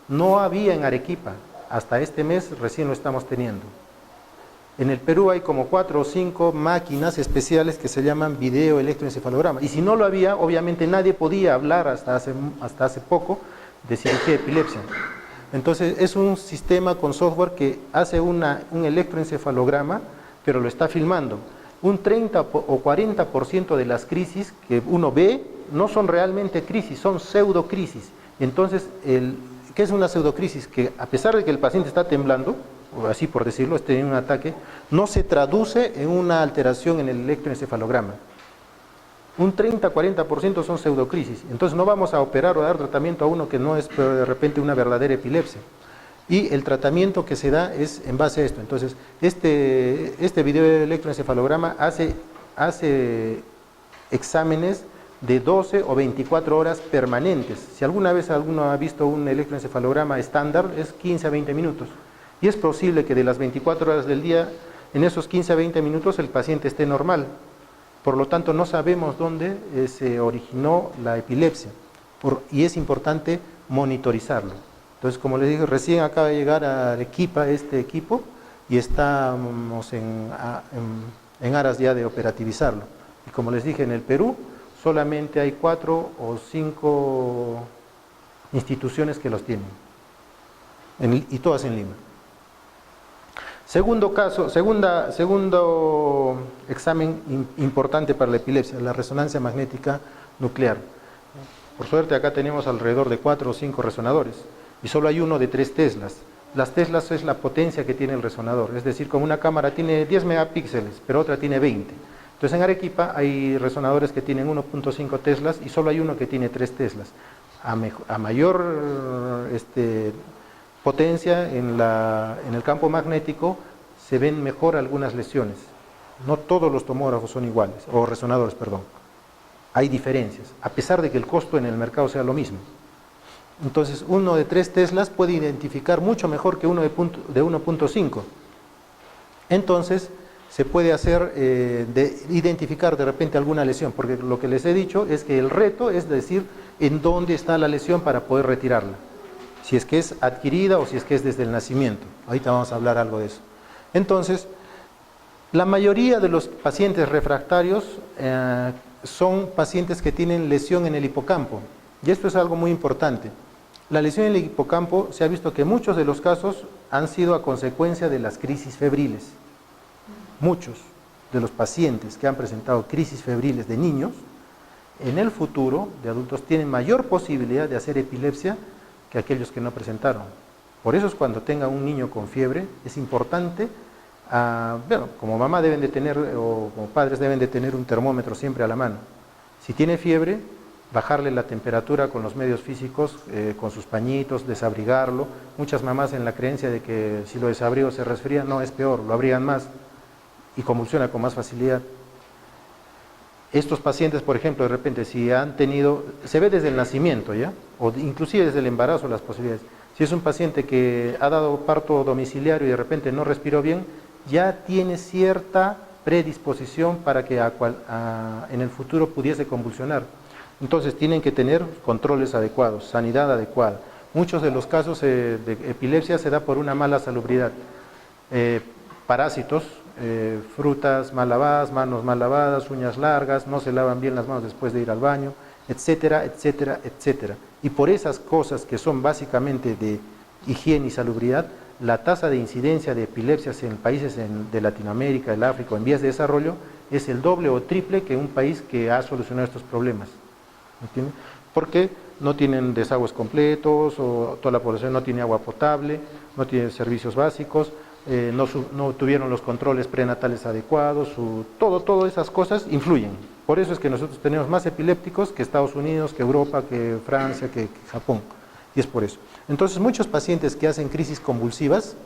No había en Arequipa, hasta este mes recién lo estamos teniendo. En el Perú hay como 4 o 5 máquinas especiales que se llaman video electroencefalograma. Y si no lo había, obviamente nadie podía hablar hasta hace poco de cirugía de epilepsia. Entonces es un sistema con software que hace un electroencefalograma, pero lo está filmando. Un 30 o 40% de las crisis que uno ve no son realmente crisis, son pseudocrisis. Entonces, ¿qué es una pseudocrisis? Que a pesar de que el paciente está temblando, o así por decirlo, está en un ataque, no se traduce en una alteración en el electroencefalograma. Un 30-40% son pseudocrisis. Entonces no vamos a operar o dar tratamiento a uno que no es de repente una verdadera epilepsia. Y el tratamiento que se da es en base a esto. Entonces, este video electroencefalograma hace exámenes de 12 o 24 horas permanentes. Si alguna vez alguno ha visto un electroencefalograma estándar, es 15 a 20 minutos. Y es posible que de las 24 horas del día, en esos 15 a 20 minutos el paciente esté normal. Por lo tanto, no sabemos dónde se originó la epilepsia. Y es importante monitorizarlo. Entonces, como les dije, recién acaba de llegar a Arequipa este equipo y estamos en aras ya de operativizarlo. Y como les dije, en el Perú solamente hay 4 o 5 instituciones que los tienen, y todas en Lima. Segundo examen importante para la epilepsia, la resonancia magnética nuclear. Por suerte acá tenemos alrededor de 4 o 5 resonadores. Y solo hay uno de 3 teslas. Las teslas es la potencia que tiene el resonador, es decir, como una cámara tiene 10 megapíxeles, pero otra tiene 20. Entonces en Arequipa hay resonadores que tienen 1.5 teslas y solo hay uno que tiene 3 teslas. A mayor potencia en el campo magnético se ven mejor algunas lesiones. No todos los tomógrafos son iguales, o resonadores, perdón. Hay diferencias, a pesar de que el costo en el mercado sea lo mismo. Entonces, uno de 3 teslas puede identificar mucho mejor que uno de 1.5. Entonces, se puede hacer, de identificar de repente alguna lesión, porque lo que les he dicho es que el reto es decir en dónde está la lesión para poder retirarla, si es que es adquirida o si es que es desde el nacimiento. Ahorita vamos a hablar algo de eso. Entonces, la mayoría de los pacientes refractarios son pacientes que tienen lesión en el hipocampo, y esto es algo muy importante. La lesión en el hipocampo se ha visto que muchos de los casos han sido a consecuencia de las crisis febriles. Muchos de los pacientes que han presentado crisis febriles de niños, en el futuro, de adultos, tienen mayor posibilidad de hacer epilepsia que aquellos que no presentaron. Por eso es cuando tenga un niño con fiebre, es importante, bueno, como mamá deben de tener, o como padres deben de tener un termómetro siempre a la mano. Si tiene fiebre, bajarle la temperatura con los medios físicos, con sus pañitos, desabrigarlo. Muchas mamás en la creencia de que si lo desabrigo se resfría, no, es peor, lo abrigan más y convulsiona con más facilidad. Estos pacientes, por ejemplo, de repente, si han tenido, se ve desde el nacimiento, ¿ya? O inclusive desde el embarazo las posibilidades. Si es un paciente que ha dado parto domiciliario y de repente no respiró bien, ya tiene cierta predisposición para que en el futuro pudiese convulsionar. Entonces tienen que tener controles adecuados, sanidad adecuada. Muchos de los casos de epilepsia se da por una mala salubridad. Parásitos, frutas mal lavadas, manos mal lavadas, uñas largas, no se lavan bien las manos después de ir al baño, etcétera, etcétera, etcétera. Y por esas cosas que son básicamente de higiene y salubridad, la tasa de incidencia de epilepsias en países de Latinoamérica, el África, en vías de desarrollo, es el doble o triple que un país que ha solucionado estos problemas. ¿Entienden? Porque no tienen desagües completos, o toda la población no tiene agua potable, no tiene servicios básicos, no tuvieron los controles prenatales adecuados, todas esas cosas influyen. Por eso es que nosotros tenemos más epilépticos que Estados Unidos, que Europa, que Francia, que Japón. Y es por eso. Entonces, muchos pacientes que hacen crisis convulsivas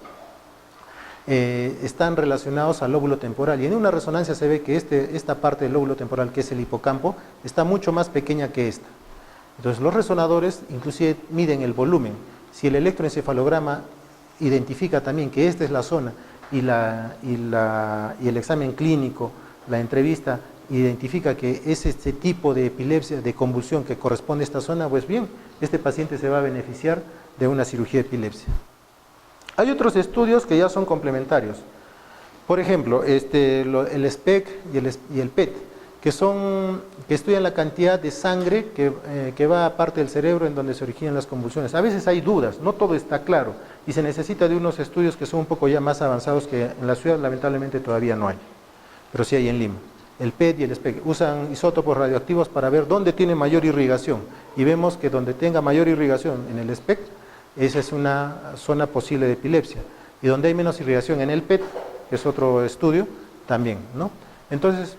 están relacionados al lóbulo temporal. Y en una resonancia se ve que esta parte del lóbulo temporal, que es el hipocampo, está mucho más pequeña que esta. Entonces, los resonadores inclusive miden el volumen. Si el electroencefalograma identifica también que esta es la zona y el examen clínico, la entrevista, identifica que es este tipo de epilepsia, de convulsión que corresponde a esta zona, pues bien, este paciente se va a beneficiar de una cirugía de epilepsia. Hay otros estudios que ya son complementarios. Por ejemplo, el SPEC y el PET, que estudian la cantidad de sangre que va a parte del cerebro en donde se originan las convulsiones. A veces hay dudas, no todo está claro, y se necesita de unos estudios que son un poco ya más avanzados, que en la ciudad lamentablemente todavía no hay, pero sí hay en Lima. El PET y el SPEC usan isótopos radioactivos para ver dónde tiene mayor irrigación, y vemos que donde tenga mayor irrigación en el SPEC, esa es una zona posible de epilepsia, y donde hay menos irrigación en el PET, que es otro estudio, también, ¿no? Entonces,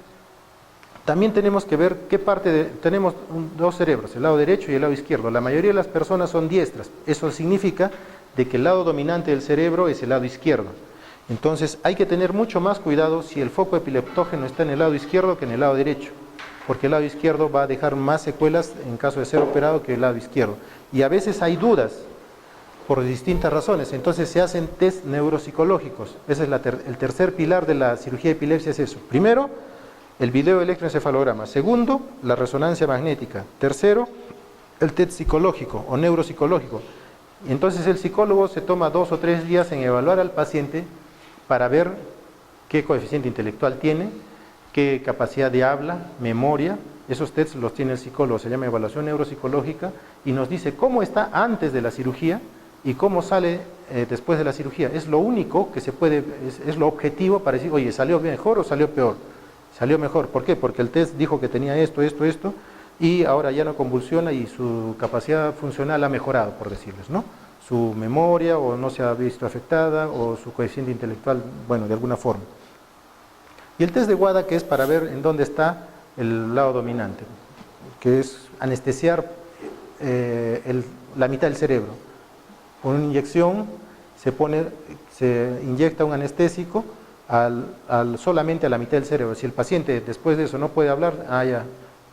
también tenemos que ver qué parte tenemos dos cerebros, el lado derecho y el lado izquierdo. La mayoría de las personas son diestras, eso significa de que el lado dominante del cerebro es el lado izquierdo. Entonces hay que tener mucho más cuidado si el foco epileptógeno está en el lado izquierdo que en el lado derecho, porque el lado izquierdo va a dejar más secuelas en caso de ser operado que el lado izquierdo. Y a veces hay dudas por distintas razones, entonces se hacen test neuropsicológicos. Ese es el tercer pilar de la cirugía de epilepsia, es eso. Primero, el video electroencefalograma. Segundo, la resonancia magnética. Tercero, el test psicológico o neuropsicológico. Entonces el psicólogo se toma 2 o 3 días en evaluar al paciente para ver qué coeficiente intelectual tiene, qué capacidad de habla, memoria. Esos tests los tiene el psicólogo, se llama evaluación neuropsicológica, y nos dice cómo está antes de la cirugía y cómo sale después de la cirugía. Es lo único que se puede, es lo objetivo para decir, oye, ¿salió mejor o salió peor? Salió mejor. ¿Por qué? Porque el test dijo que tenía esto, y ahora ya no convulsiona y su capacidad funcional ha mejorado, por decirles, ¿no? Su memoria o no se ha visto afectada, o su coeficiente intelectual, bueno, de alguna forma. Y el test de WADA, que es para ver en dónde está el lado dominante, que es anestesiar la mitad del cerebro. Con una inyección se inyecta un anestésico solamente a la mitad del cerebro. Si el paciente después de eso no puede hablar, ya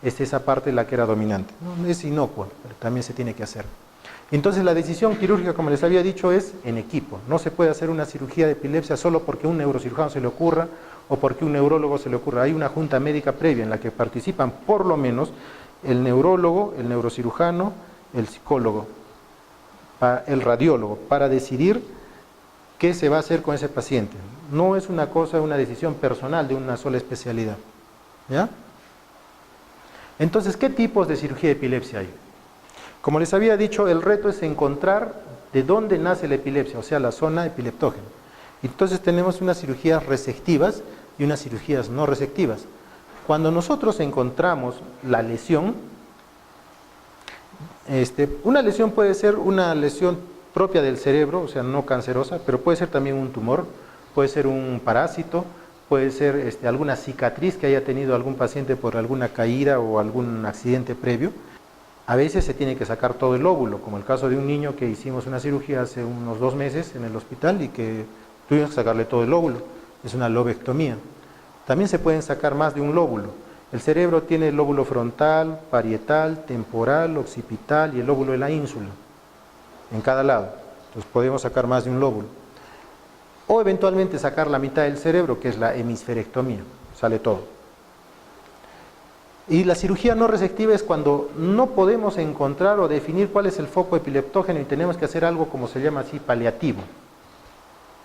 es esa parte la que era dominante. No es inocua, pero también se tiene que hacer. Entonces la decisión quirúrgica, como les había dicho, es en equipo. No se puede hacer una cirugía de epilepsia solo porque un neurocirujano se le ocurra o porque un neurólogo se le ocurra. Hay una junta médica previa en la que participan por lo menos el neurólogo, el neurocirujano, el psicólogo, el radiólogo, para decidir qué se va a hacer con ese paciente. No es una decisión personal de una sola especialidad. ¿Ya? Entonces, ¿qué tipos de cirugía de epilepsia hay? Como les había dicho, el reto es encontrar de dónde nace la epilepsia, o sea, la zona epileptógena. Entonces tenemos unas cirugías resectivas y unas cirugías no resectivas. Cuando nosotros encontramos la lesión, una lesión puede ser una lesión propia del cerebro, o sea, no cancerosa, pero puede ser también un tumor, puede ser un parásito, puede ser alguna cicatriz que haya tenido algún paciente por alguna caída o algún accidente previo. A veces se tiene que sacar todo el lóbulo, como el caso de un niño que hicimos una cirugía hace unos 2 meses en el hospital y que tuvimos que sacarle todo el lóbulo. Es una lobectomía. También se pueden sacar más de un lóbulo. El cerebro tiene el lóbulo frontal, parietal, temporal, occipital y el lóbulo de la ínsula en cada lado. Entonces podemos sacar más de un lóbulo. O eventualmente sacar la mitad del cerebro, que es la hemisferectomía. Sale todo. Y la cirugía no resectiva es cuando no podemos encontrar o definir cuál es el foco epileptógeno y tenemos que hacer algo como se llama así paliativo.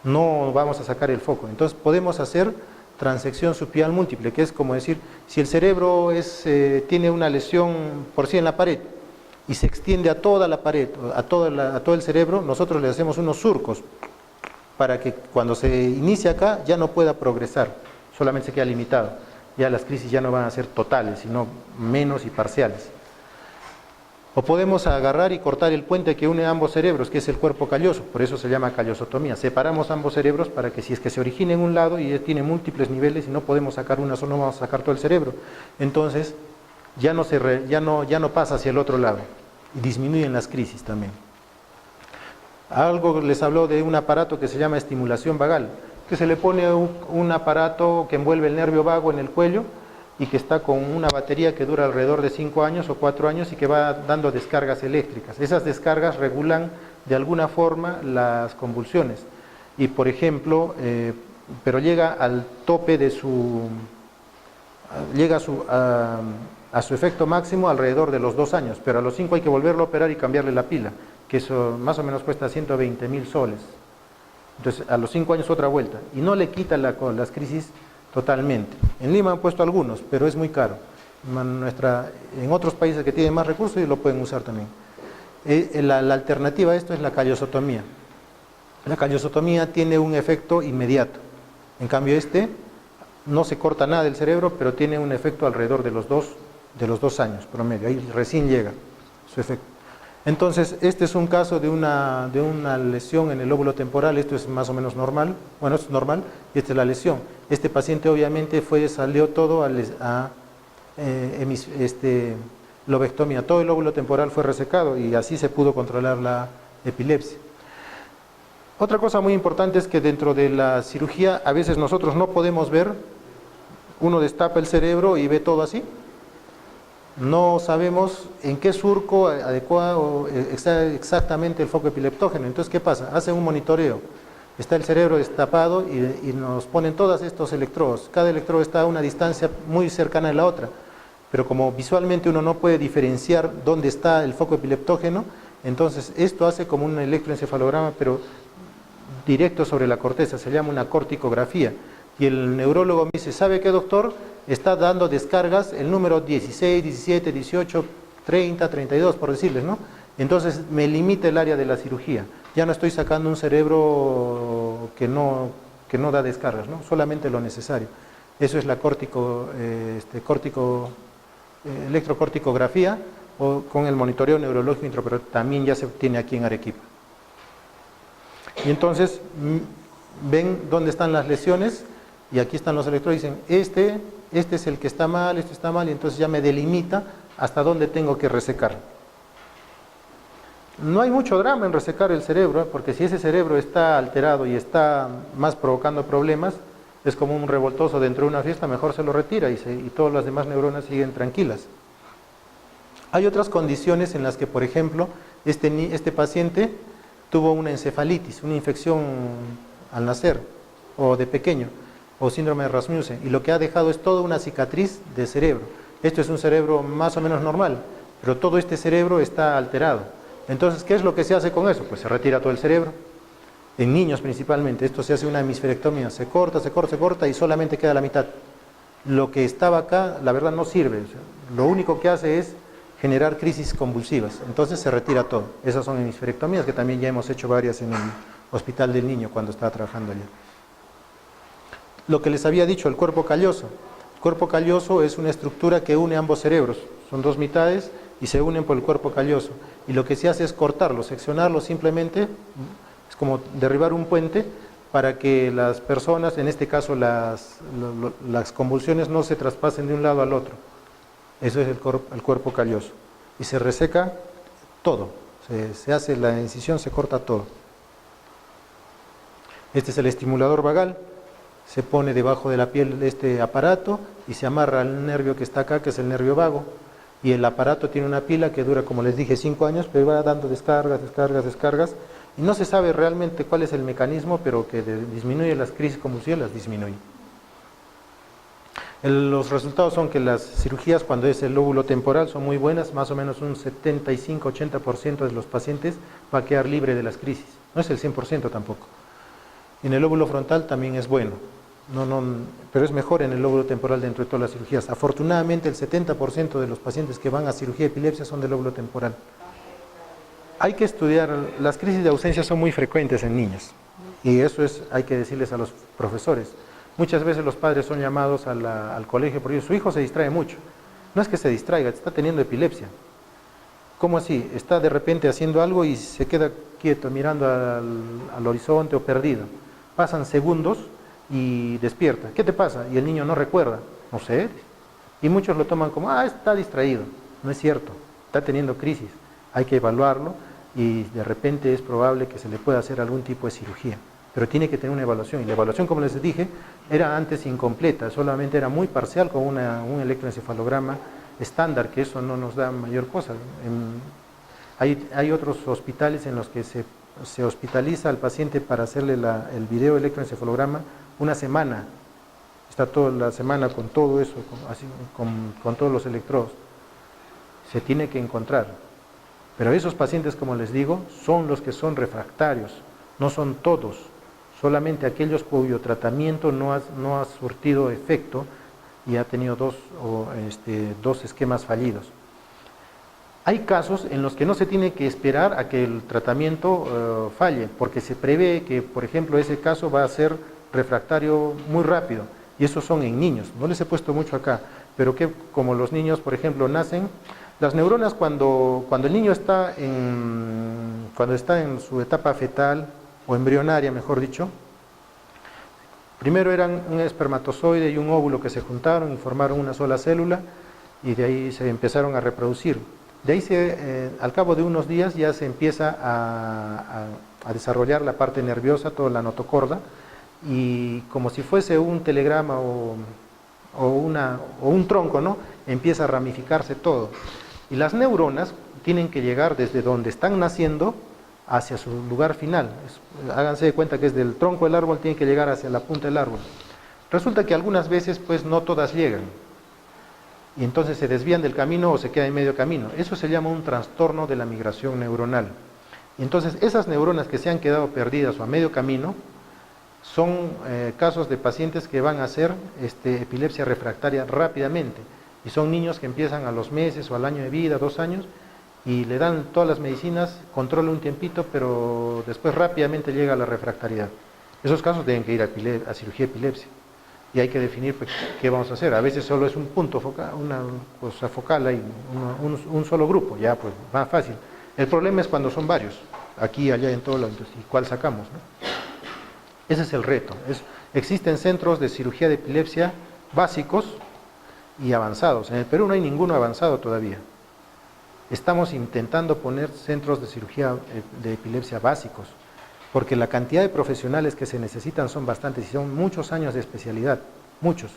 No vamos a sacar el foco. Entonces podemos hacer transección subpial múltiple, que es como decir, si el cerebro tiene una lesión por sí en la pared y se extiende a toda la pared, a todo el cerebro, nosotros le hacemos unos surcos para que cuando se inicie acá ya no pueda progresar, solamente se queda limitado. Ya las crisis ya no van a ser totales, sino menos y parciales. O podemos agarrar y cortar el puente que une ambos cerebros, que es el cuerpo calloso, por eso se llama callosotomía. Separamos ambos cerebros para que si es que se origina en un lado y tiene múltiples niveles y no podemos sacar una sola, no vamos a sacar todo el cerebro. Entonces ya no pasa hacia el otro lado y disminuyen las crisis también. Algo les habló de un aparato que se llama estimulación vagal, que se le pone un aparato que envuelve el nervio vago en el cuello y que está con una batería que dura alrededor de 5 años o 4 años y que va dando descargas eléctricas. Esas descargas regulan de alguna forma las convulsiones y, por ejemplo, pero llega al tope de llega a su efecto máximo alrededor de los 2 años, pero a los 5 hay que volverlo a operar y cambiarle la pila, que eso más o menos cuesta 120.000 soles. Entonces a los 5 años otra vuelta y no le quita las crisis totalmente. En Lima han puesto algunos, pero es muy caro. En otros países que tienen más recursos y lo pueden usar también. La alternativa a esto es la callosotomía. La callosotomía tiene un efecto inmediato. En cambio no se corta nada del cerebro, pero tiene un efecto alrededor de los 2 años promedio. Ahí recién llega su efecto. Entonces, este es un caso de una lesión en el lóbulo temporal. Esto es más o menos normal. Bueno, esto es normal y esta es la lesión. Este paciente obviamente salió todo a lobectomía. Todo el lóbulo temporal fue resecado y así se pudo controlar la epilepsia. Otra cosa muy importante es que dentro de la cirugía a veces nosotros no podemos ver. Uno destapa el cerebro y ve todo así. No sabemos en qué surco adecuado está exactamente el foco epileptógeno. Entonces, ¿qué pasa? Hacen un monitoreo. Está el cerebro destapado y nos ponen todos estos electrodos. Cada electrodo está a una distancia muy cercana de la otra. Pero como visualmente uno no puede diferenciar dónde está el foco epileptógeno, entonces esto hace como un electroencefalograma, pero directo sobre la corteza. Se llama una corticografía. Y el neurólogo me dice, ¿sabe qué, doctor? Está dando descargas el número 16, 17, 18, 30, 32, por decirles, ¿no? Entonces me limita el área de la cirugía. Ya no estoy sacando un cerebro que no da descargas, ¿no? Solamente lo necesario. Eso es la electrocorticografía o con el monitoreo neurológico intraoperatorio. También ya se tiene aquí en Arequipa. Y entonces ven dónde están las lesiones. Y aquí están los electrodos y dicen, este es el que está mal, este está mal, y entonces ya me delimita hasta dónde tengo que resecar. No hay mucho drama en resecar el cerebro, porque si ese cerebro está alterado y está más provocando problemas, es como un revoltoso dentro de una fiesta, mejor se lo retira y todas las demás neuronas siguen tranquilas. Hay otras condiciones en las que, por ejemplo, Este paciente tuvo una encefalitis, una infección al nacer o de pequeño, o síndrome de Rasmussen, y lo que ha dejado es toda una cicatriz de cerebro. Esto es un cerebro más o menos normal, pero todo este cerebro está alterado. Entonces, ¿qué es lo que se hace con eso? Pues se retira todo el cerebro. En niños principalmente, esto se hace una hemisferectomía, se corta y solamente queda la mitad. Lo que estaba acá, la verdad, no sirve. O sea, lo único que hace es generar crisis convulsivas. Entonces se retira todo. Esas son hemisferectomías que también ya hemos hecho varias en el Hospital del Niño cuando estaba trabajando allá. Lo que les había dicho, el cuerpo calloso. El cuerpo calloso es una estructura que une ambos cerebros. Son dos mitades y se unen por el cuerpo calloso. Y lo que se hace es cortarlo, seccionarlo simplemente. Es como derribar un puente para que las personas, en este caso las convulsiones, no se traspasen de un lado al otro. Eso es el cuerpo calloso. Y se reseca todo. Se hace la incisión, se corta todo. Este es el estimulador vagal. Se pone debajo de la piel este aparato y se amarra al nervio que está acá, que es el nervio vago. Y el aparato tiene una pila que dura, como les dije, 5 años, pero va dando descargas. Y no se sabe realmente cuál es el mecanismo, pero que disminuye las crisis convulsivas, las disminuye. Los resultados son que las cirugías, cuando es el lóbulo temporal, son muy buenas, más o menos un 75-80% de los pacientes va a quedar libre de las crisis. No es el 100% tampoco. En el lóbulo frontal también es bueno, pero es mejor en el lóbulo temporal dentro de todas las cirugías. Afortunadamente el 70% de los pacientes que van a cirugía de epilepsia son del lóbulo temporal. Hay que estudiar, las crisis de ausencia son muy frecuentes en niños y eso hay que decirles a los profesores. Muchas veces los padres son llamados al colegio porque su hijo se distrae mucho. No es que se distraiga, está teniendo epilepsia. ¿Cómo así? Está de repente haciendo algo y se queda quieto mirando al horizonte o perdido. Pasan segundos y despierta. ¿Qué te pasa? Y el niño no recuerda. No sé. Y muchos lo toman como, está distraído. No es cierto, está teniendo crisis. Hay que evaluarlo y de repente es probable que se le pueda hacer algún tipo de cirugía. Pero tiene que tener una evaluación. Y la evaluación, como les dije, era antes incompleta, solamente era muy parcial con un electroencefalograma estándar, que eso no nos da mayor cosa. Hay otros hospitales en los que se hospitaliza al paciente para hacerle el video electroencefalograma una semana. Está toda la semana con todo eso, con todos los electrodos. Se tiene que encontrar. Pero esos pacientes, como les digo, son los que son refractarios, no son todos. Solamente aquellos cuyo tratamiento no ha surtido efecto y ha tenido dos esquemas fallidos. Hay casos en los que no se tiene que esperar a que el tratamiento falle, porque se prevé que, por ejemplo, ese caso va a ser refractario muy rápido, y esos son en niños. No les he puesto mucho acá, pero que como los niños, por ejemplo, nacen, las neuronas cuando el niño cuando está en su etapa fetal, o embrionaria, mejor dicho, primero eran un espermatozoide y un óvulo que se juntaron y formaron una sola célula, y de ahí se empezaron a reproducir. De ahí, al cabo de unos días, ya se empieza a desarrollar la parte nerviosa, toda la notocorda, y como si fuese un telegrama o un tronco, ¿no? Empieza a ramificarse todo. Y las neuronas tienen que llegar desde donde están naciendo hacia su lugar final. Háganse de cuenta que es del tronco del árbol, tiene que llegar hacia la punta del árbol. Resulta que algunas veces, pues, no todas llegan. Y entonces se desvían del camino o se quedan en medio camino. Eso se llama un trastorno de la migración neuronal. Y entonces esas neuronas que se han quedado perdidas o a medio camino son casos de pacientes que van a hacer epilepsia refractaria rápidamente. Y son niños que empiezan a los meses o al año de vida, 2 años, y le dan todas las medicinas, controla un tiempito, pero después rápidamente llega a la refractariedad. Esos casos deben que ir a cirugía de epilepsia. Y hay que definir, pues, qué vamos a hacer. A veces solo es un punto focal, una cosa focal ahí, un solo grupo, ya pues más fácil. El problema es cuando son varios, aquí, allá, en todo lado, entonces, ¿y cuál sacamos, no? Ese es el reto. Existen centros de cirugía de epilepsia básicos y avanzados. En el Perú no hay ninguno avanzado todavía. Estamos intentando poner centros de cirugía de epilepsia básicos, porque la cantidad de profesionales que se necesitan son bastantes y son muchos años de especialidad, muchos.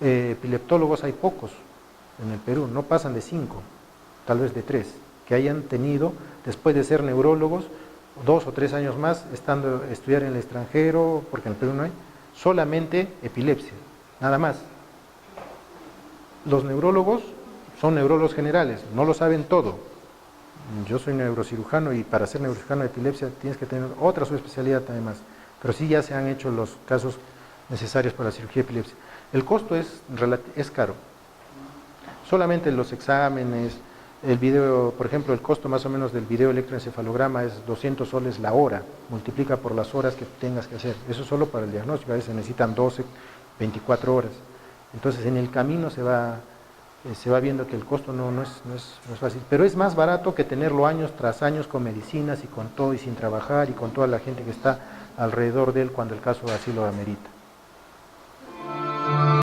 Epileptólogos hay pocos en el Perú, no pasan de 5, tal vez de 3, que hayan tenido, después de ser neurólogos, 2 o 3 años más, estudiar en el extranjero, porque en el Perú no hay, solamente epilepsia, nada más. Los neurólogos son neurólogos generales, no lo saben todo. Yo soy neurocirujano y para ser neurocirujano de epilepsia tienes que tener otra subespecialidad además, pero sí ya se han hecho los casos necesarios para la cirugía de epilepsia. El costo es caro. Solamente los exámenes, el video, por ejemplo, el costo más o menos del video electroencefalograma es 200 soles la hora, multiplica por las horas que tengas que hacer. Eso solo para el diagnóstico, a veces necesitan 12, 24 horas. Entonces en el camino se va viendo que el costo no es fácil, pero es más barato que tenerlo años tras años con medicinas y con todo y sin trabajar y con toda la gente que está alrededor de él cuando el caso así lo amerita.